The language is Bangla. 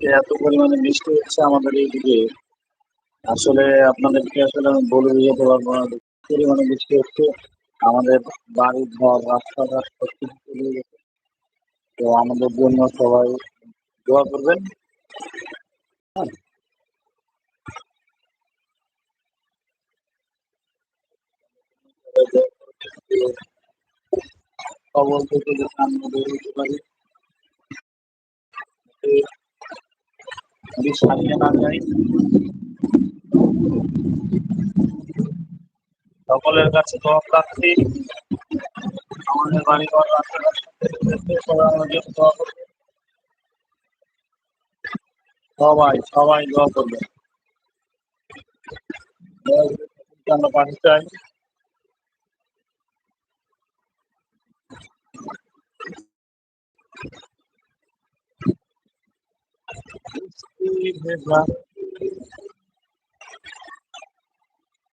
আজকে এত পরিমাণে বৃষ্টি হচ্ছে আমাদের এইদিকে, আসলে আপনাদেরকে আসলে আমি বলে বোঝাতে পারবো না যে কি পরিমাণে বৃষ্টি হচ্ছে। আমাদের বাড়ি ঘর রাস্তাঘাট সবকিছু তলিয়ে গেছে। তো আমাদের জন্য সবাই দোয়া করবেন। হ্যাঁ, সবাই দোয়া করবেন যে কবল থেকে যাতে আমরা বের হতে পারি, যাতে বৃষ্টি হারিয়ে না যায়। সকলের কাছে দোয়া প্রার্থী, আমাদের বাড়ি ঘর রাস্তাঘাট সবাই আমাদের জন্য দোয়া করবেন। সবাই সবাই দোয়া করবেন। দোয়া করতে আমরা পাশে চাই। বৃষ্টি ভেজা